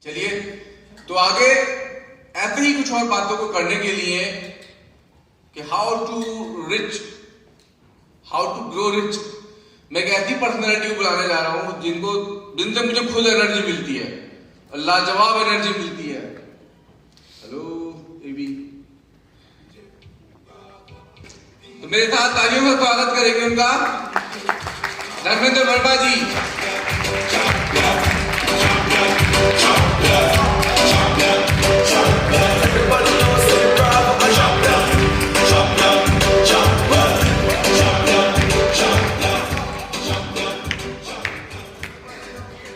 चलिए तो आगे ऐसे ही कुछ और बातों को करने के लिए कि हाउ टू ग्रो रिच, मैं एक ऐसी पर्सनैलिटी को बुलाने जा रहा हूं जिनसे मुझे खुद एनर्जी मिलती है, लाजवाब एनर्जी मिलती है। हेलो बेबी, तो मेरे साथ तालियों का स्वागत करेंगे उनका धर्मेंद्र वर्मा जी।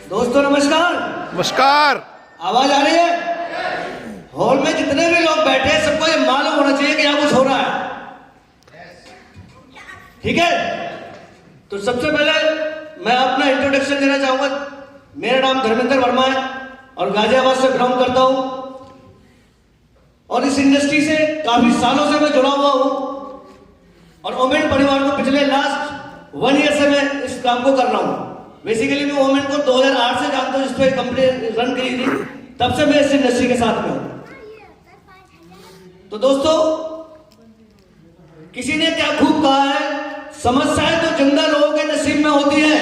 दोस्तों नमस्कार। नमस्कार। आवाज आ रही है? हॉल में जितने भी लोग बैठे हैं सबको ये मालूम होना चाहिए कि यहाँ कुछ हो रहा है, ठीक है? तो सबसे पहले मैं अपना इंट्रोडक्शन देना चाहूंगा। मेरा नाम धर्मेंद्र वर्मा है और गाजियाबाद से बिलोंग करता हूं और इस इंडस्ट्री से काफी सालों से मैं जुड़ा हुआ हूं और ओमेन परिवार को पिछले लास्ट 1 ईयर से मैं इस काम को कर रहा हूं। बेसिकली मैं ओमेन को 2008 से जानता हूं, जिस पे कंपनी रन करी थी, तब से मैं इस इंडस्ट्री के साथ में हूं। तो दोस्तों, किसी ने क्या खूब कहा है, समस्याएं तो जिंदा लोगों के नसीब में होती है,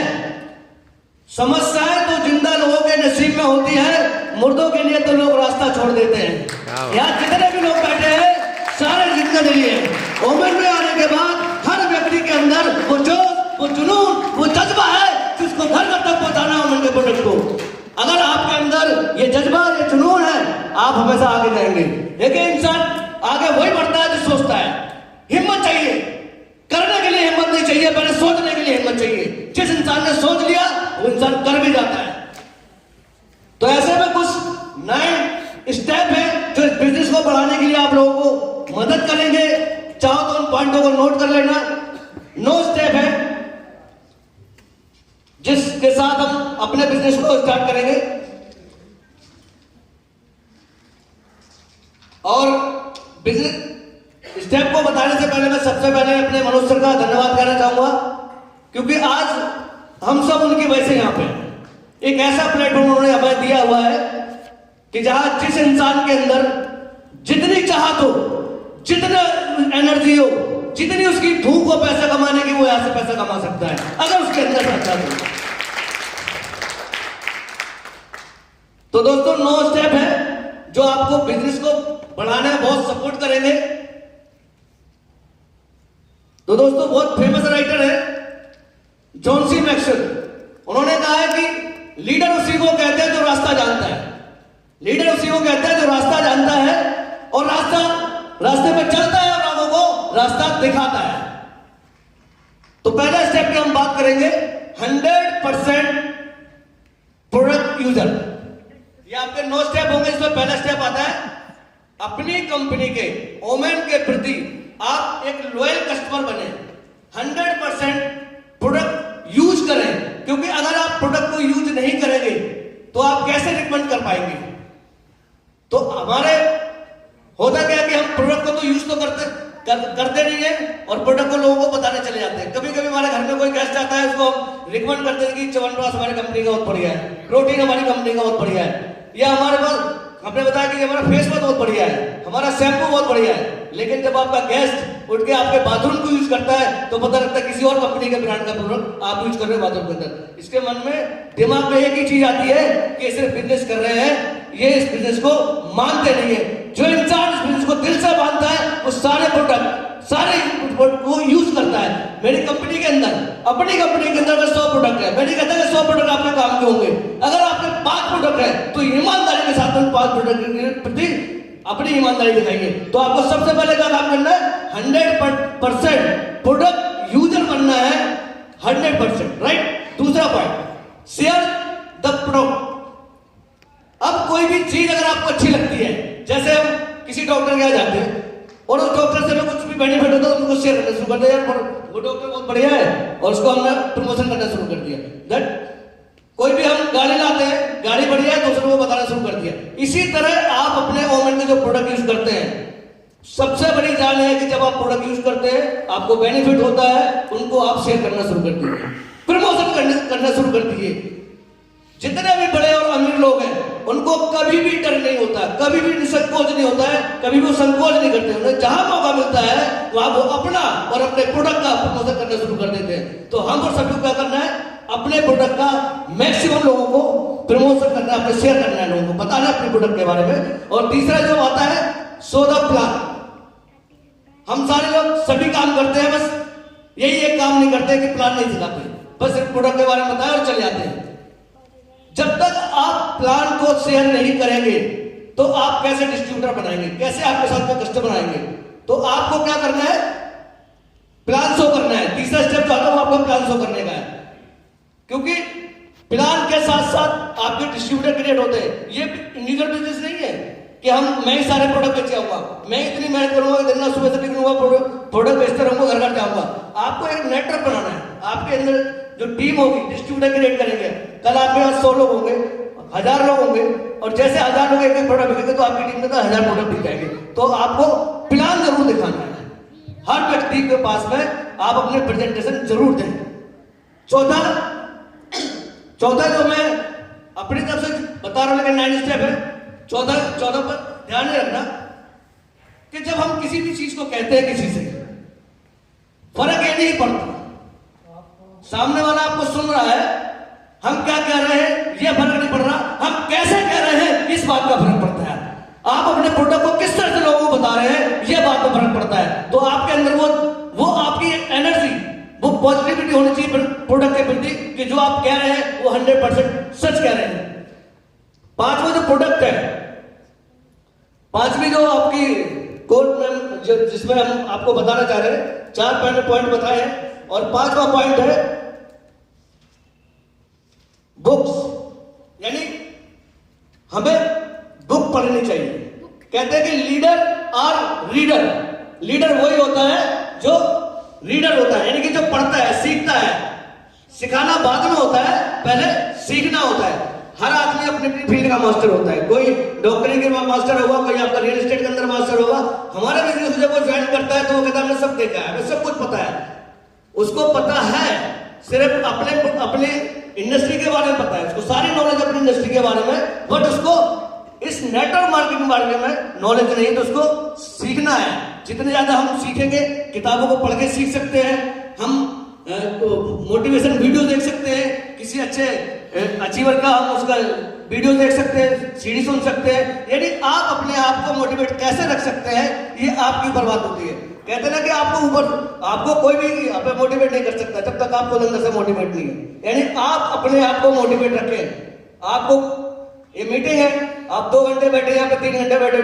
समस्याएं तो जिंदा लोगों के नसीब में होती है, मुर्दों के लिए तो लोग रास्ता छोड़ देते हैं। यहाँ जितने भी लोग बैठे हैं सारे जितने के लिए ओमेन में आने के बाद हर व्यक्ति के अंदर वो जोश, वो जुनून, वो जज्बा है जिसको घर घर तक पहुंचाना है ओमेन के प्रोडक्ट को। अगर आपके अंदर ये जज्बा, ये जुनून है, आप हमेशा आगे जाएंगे। देखिए, इंसान आगे वही बढ़ता है जो सोचता है। हिम्मत चाहिए, करने के लिए हिम्मत नहीं चाहिए, पहले सोचने के लिए हिम्मत चाहिए। जिस इंसान ने सोच लिया वो इंसान कर भी जाता है। तो ऐसे में कुछ नए स्टेप है जो इस बिजनेस को बढ़ाने के लिए आप लोगों को मदद करेंगे। चाहो तो उन पॉइंटों को नोट कर लेना। 9 स्टेप है जिसके साथ हम अपने बिजनेस को स्टार्ट करेंगे। और बिजनेस स्टेप को बताने से पहले मैं सबसे पहले अपने मनोज सर का धन्यवाद कहना चाहूंगा, क्योंकि आज हम सब उनकी वजह से यहाँ पे एक ऐसा प्लेटफॉर्म उन्होंने हमें दिया हुआ है कि जहां जिस इंसान के अंदर जितनी चाहत हो, जितना एनर्जी हो, जितनी उसकी भूख हो पैसा कमाने की, वो यहां से पैसा कमा सकता है अगर उसके अंदर चाहता हो। तो दोस्तों, 9 स्टेप है जो आपको बिजनेस को बढ़ाने में बहुत सपोर्ट करेंगे। तो दोस्तों, बहुत फेमस राइटर है जॉन सी मैक्सवेल, उन्होंने कहा है कि लीडर उसी को कहते हैं जो रास्ता जानता है। लीडर उसी को कहते हैं जो रास्ता जानता है और रास्ते पे चलता है और लोगों को रास्ता दिखाता है। तो पहला स्टेप की हम बात करेंगे 100% प्रोडक्ट यूजर। ये आपके 9 स्टेप होंगे। इसमें पहला स्टेप आता है अपनी कंपनी के, ओमेन के प्रति आप एक लॉयल कस्टमर बने, 100% प्रोडक्ट यूज करें। क्योंकि अगर आप प्रोडक्ट को यूज नहीं करेंगे तो आप कैसे रिकमेंड कर पाएंगे? तो हमारे होता क्या है कि हम प्रोडक्ट को तो यूज तो करते नहीं है और प्रोडक्ट को लोगों को बताने चले जाते हैं। कभी कभी हमारे घर में कोई गेस्ट आता है, उसको हम रिकमेंड करते हैं कि च्यवनप्राश हमारी कंपनी का बहुत बढ़िया है, प्रोटीन हमारी कंपनी का बहुत बढ़िया है, या हमारे पास हमने बताया कि हमारा फेस वॉश बहुत बढ़िया है, हमारा शैम्पू बहुत बढ़िया है। लेकिन जब आपका गेस्ट उठ के आपके बाथरूम को यूज करता है तो पता लगता है किसी और कंपनी के ब्रांड का प्रोडक्ट आप यूज कर रहे हैं बाथरूम के अंदर। इसके मन में, दिमाग में एक ही चीज आती है कि सिर्फ बिजनेस कर रहे हैं, ये इस बिजनेस को मानते नहीं है। जो इंसान इस बिजनेस को दिल से मानता है वो सारे प्रोडक्ट को यूज करता है। मेरी कंपनी के अंदर, अपनी कंपनी के अंदर 100 प्रोडक्ट है, मैं नहीं कहता कि 100 प्रोडक्ट आपके काम के होंगे। अगर आपके 5 प्रोडक्ट है तो ईमानदारी के साथ उन 5 प्रोडक्ट के प्रति अपनी ईमानदारी दिखाइए। तो आपको सबसे पहले क्या काम करना है? 100% प्रोडक्ट यूजर बनना है, 100%, राइट? दूसरा पॉइंट, शेयर द प्रोडक्ट। अब कोई भी चीज अगर आपको अच्छी लगती है, जैसे हम किसी डॉक्टर के यहाँ जाते हैं और उस डॉक्टर से हमें कुछ भी बेनिफिट होता है तो उनको शेयर करना शुरू कर दिया, यार वो डॉक्टर बहुत बढ़िया है, और उसको हमने प्रमोशन करना शुरू कर दिया। दैट कोई भी हम गाड़ी लाते हैं, गाड़ी बढ़िया है, दूसरों को बताना शुरू कर दिया। इसी तरह आप अपने ओमेन के जो प्रोडक्ट यूज करते हैं, सबसे बड़ी जान है कि जब आप प्रोडक्ट यूज करते हैं आपको बेनिफिट होता है, उनको आप शेयर करना शुरू कर दीजिए, प्रमोशन करना शुरू कर दीजिए। जितने भी बड़े और अमीर लोग हैं उनको कभी भी डर नहीं होता, कभी भी निसंकोच नहीं होता है, कभी भी वो संकोच नहीं करते। उन्हें जहां मौका मिलता है वहां वो अपना और अपने प्रोडक्ट का प्रमोशन करना शुरू कर देते हैं। तो हम और सभी को क्या करना है, अपने प्रोडक्ट का मैक्सिमम लोगों को प्रमोशन करना है, अपने शेयर करना है, लोगों को बताना है अपने प्रोडक्ट के बारे में। और तीसरा जो आता है सो द प्लान। हम सारे लोग सभी काम करते हैं, बस यही एक काम नहीं करते कि प्लान नहीं सिखाते, बस सिर्फ प्रोडक्ट के बारे में बताया और चले जाते हैं। जब तक आप प्लान को शेयर नहीं करेंगे तो आप कैसे डिस्ट्रीब्यूटर बनाएंगे, कैसे आपके साथ में कस्टमर आएंगे? तो आपको क्या करना है, प्लान शो करना है। तीसरा स्टेप जो आता है वो आपको प्लान शो करने का है, क्योंकि प्लान के साथ साथ आपके डिस्ट्रीब्यूटर क्रिएट होते हैं। ये इंडिविजुअल बिजनेस नहीं है कि मैं ही सारे प्रोडक्ट बेच आऊंगा, मैं इतनी मेहनत करूंगा कि दिन सुबह से निकलूंगा प्रोडक्ट बेचते रहूंगा, घर घर जाऊंगा। आपको एक नेटवर्क बनाना है, आपके अंदर जो टीम होगी, डिस्ट्रीब्यूटर क्रिएट करेंगे। कल आपके पास 100 लोग होंगे, 1000 लोग होंगे, और जैसे 1000 लोग एक प्रोडक्ट बिकेंगे तो आपकी टीम में तो 1000 प्रोडक्ट बिक जाएंगे। तो आपको प्लान जरूर दिखाना है, हर व्यक्ति के पास में आप अपने प्रेजेंटेशन जरूर दें। चौथा जो मैं अपनी तरफ से बता रहा हूं, लेकिन 9 स्टेप है। 14 पर ध्यान रखना कि जब हम किसी भी चीज को कहते हैं किसी से, फर्क ये नहीं पड़ता सामने वाला आपको सुन रहा है, हम क्या कह रहे हैं ये फर्क नहीं पड़ रहा, हम कैसे कह रहे हैं इस बात का फर्क पड़ता है। आप अपने प्रोडक्ट को किस तरह से लोगों को बता रहे हैं ये बात का फर्क पड़ता है। तो आपके अंदर वो आपकी एनर्जी, वो पॉजिटिविटी होनी चाहिए प्रोडक्ट के प्रति कि जो आप कह रहे हैं वो 100% सच कह रहे हैं। 5वां जो प्रोडक्ट है, 5वीं जो आपकी कोड में जिसमें हम आपको बताना चाह रहे हैं, 4 पॉइंट बताए हैं, और 5वां पॉइंट है बुक्स, यानी हमें बुक पढ़नी चाहिए। कहते हैं कि लीडर और रीडर, लीडर वही होता है जो रीडर होता है, यानी कि जो पढ़ता है, सीखता है। सिखाना बाद में होता है, पहले सीखना होता है। हर आदमी अपनी अपनी फील्ड का मास्टर होता है, कोई डॉक्टरी के मास्टर होगा, कोई आपका रियल एस्टेट के अंदर मास्टर होगा। हमारे बिजनेस जब वो ज्वाइन करता है तो वो कहता है हमने सब देखा है, हमें सब कुछ पता है। उसको पता है, सिर्फ अपने इंडस्ट्री के बारे में पता है, उसको सारी नॉलेज अपनी इंडस्ट्री के बारे में, बट उसको इस नेटवर्क मार्केटिंग के बारे में नॉलेज नहीं, तो उसको सीखना है। जितने ज्यादा हम सीखेंगे, किताबों को पढ़ के सीख सकते हैं, हम मोटिवेशन वीडियो देख सकते हैं, किसी अच्छे अचीवर का हम उसका वीडियो देख सकते हैं, सीडी सुन सकते हैं। यानी आप अपने आप को मोटिवेट कैसे रख सकते हैं, ये आपकी ऊपर बात होती है। कहते हैं ना कि आपको कोई भी आप मोटिवेट नहीं कर सकता जब तक आपको अंदर से मोटिवेट नहीं है। यानी आप अपने आप को मोटिवेट रखें। आपको ये मीटिंग है, आप 2 घंटे बैठे, यहाँ पे 3 घंटे बैठे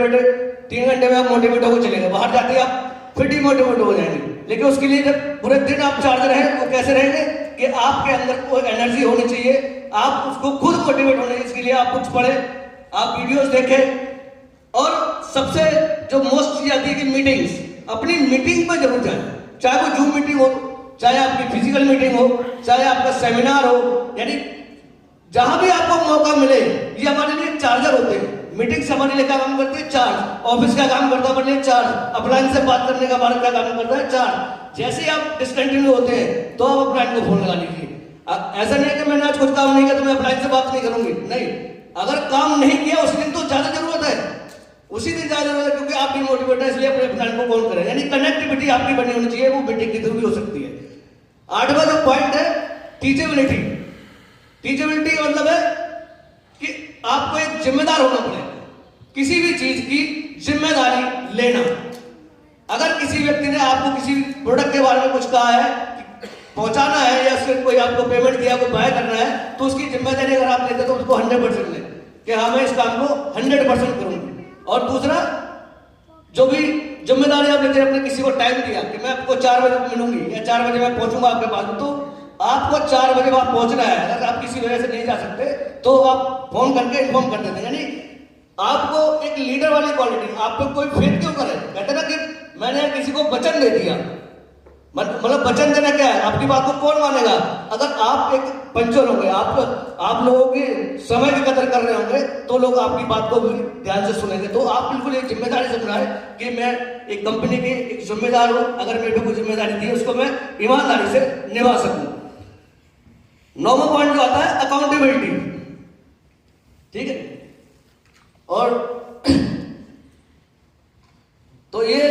3 घंटे में आप मोटिवेट होकर चलेंगे, बाहर जाते आप फिर डिमोटिवेट हो जाएंगे। लेकिन उसके लिए जब पूरे दिन आप चार्ज रहें, वो कैसे रहेंगे कि आपके अंदर कोई एनर्जी होनी चाहिए, आप उसको खुद मोटिवेट होने, इसके लिए आप कुछ पढ़ें, आप वीडियोस देखें। और सबसे जो मोस्ट चीज आती है कि मीटिंग्स, अपनी मीटिंग पर जरूर जाए, चाहे वो जूम मीटिंग हो, चाहे आपकी फिजिकल मीटिंग हो, चाहे आपका सेमिनार हो, यानी जहां भी आपको मौका मिले। ये हमारे लिए चार्जर होते हैं। मीटिंग से हमारे लिए क्या काम करते हैं, चार्ज। ऑफिस का काम करता है हमारे लिए चार्ज। अपलाइन से बात करने का हमारा क्या काम करता है, चार्ज। जैसे ही आप डिसकंटिन्यू होते हैं तो आप अपलाइन को फोन लगा लीजिए। ऐसा नहीं है कि मैंने आज कुछ काम नहीं किया तो मैं अपलाइन से बात नहीं करूंगी, नहीं। अगर काम नहीं किया उस दिन तो ज्यादा जरूरत है, उसी दिन ज्यादा जरूरत है, क्योंकि आप डिमोटिवेट है, इसलिए अपने अपलाइन को कॉल करें। यानी कनेक्टिविटी आपकी बनी होनी चाहिए, वो मीटिंग के थ्रू भी हो सकती है। 8वां जो पॉइंट है टीचेबिलिटी। टीचेबिलिटी का मतलब है कि आपको एक जिम्मेदार होना पड़ेगा, किसी भी चीज की जिम्मेदारी लेना। अगर किसी व्यक्ति ने आपको किसी प्रोडक्ट के बारे में कुछ कहा है, पहुंचाना है, या फिर कोई आपको पेमेंट दिया, कोई बाय करना है, तो उसकी जिम्मेदारी अगर आप लेते तो उसको 100% लें कि हाँ मैं इस काम को 100% करूंगी। और दूसरा, जो भी जिम्मेदारी आप लेते हैं, अपने किसी को टाइम दिया कि मैं आपको 4 बजे मिलूंगी या 4 बजे मैं पहुंचूंगा आपके पास, तो आपको 4 बजे वहां पहुंचना है। अगर आप किसी वजह से नहीं जा सकते तो आप फोन करके इन्फॉर्म कर देते हैं। यानी आपको एक लीडर वाली क्वालिटी, आप पे कोई फेथ क्यों करे। कहते ना कि मैंने किसी को वचन दे दिया, मतलब वचन देना क्या है, आपकी बात को कौन मानेगा। अगर आप एक पंचर होंगे, आप लोगों की समय की कदर कर रहे होंगे, तो लोग आपकी बात को भी ध्यान से सुनेंगे। तो आप बिल्कुल एक जिम्मेदारी समझ है कि मैं एक कंपनी की एक जिम्मेदार हूं, अगर मेरे को कोई जिम्मेदारी दी है उसको मैं ईमानदारी से निभा सकूं। 9वां पॉइंट जो आता है अकाउंटेबिलिटी। ठीक है, और तो ये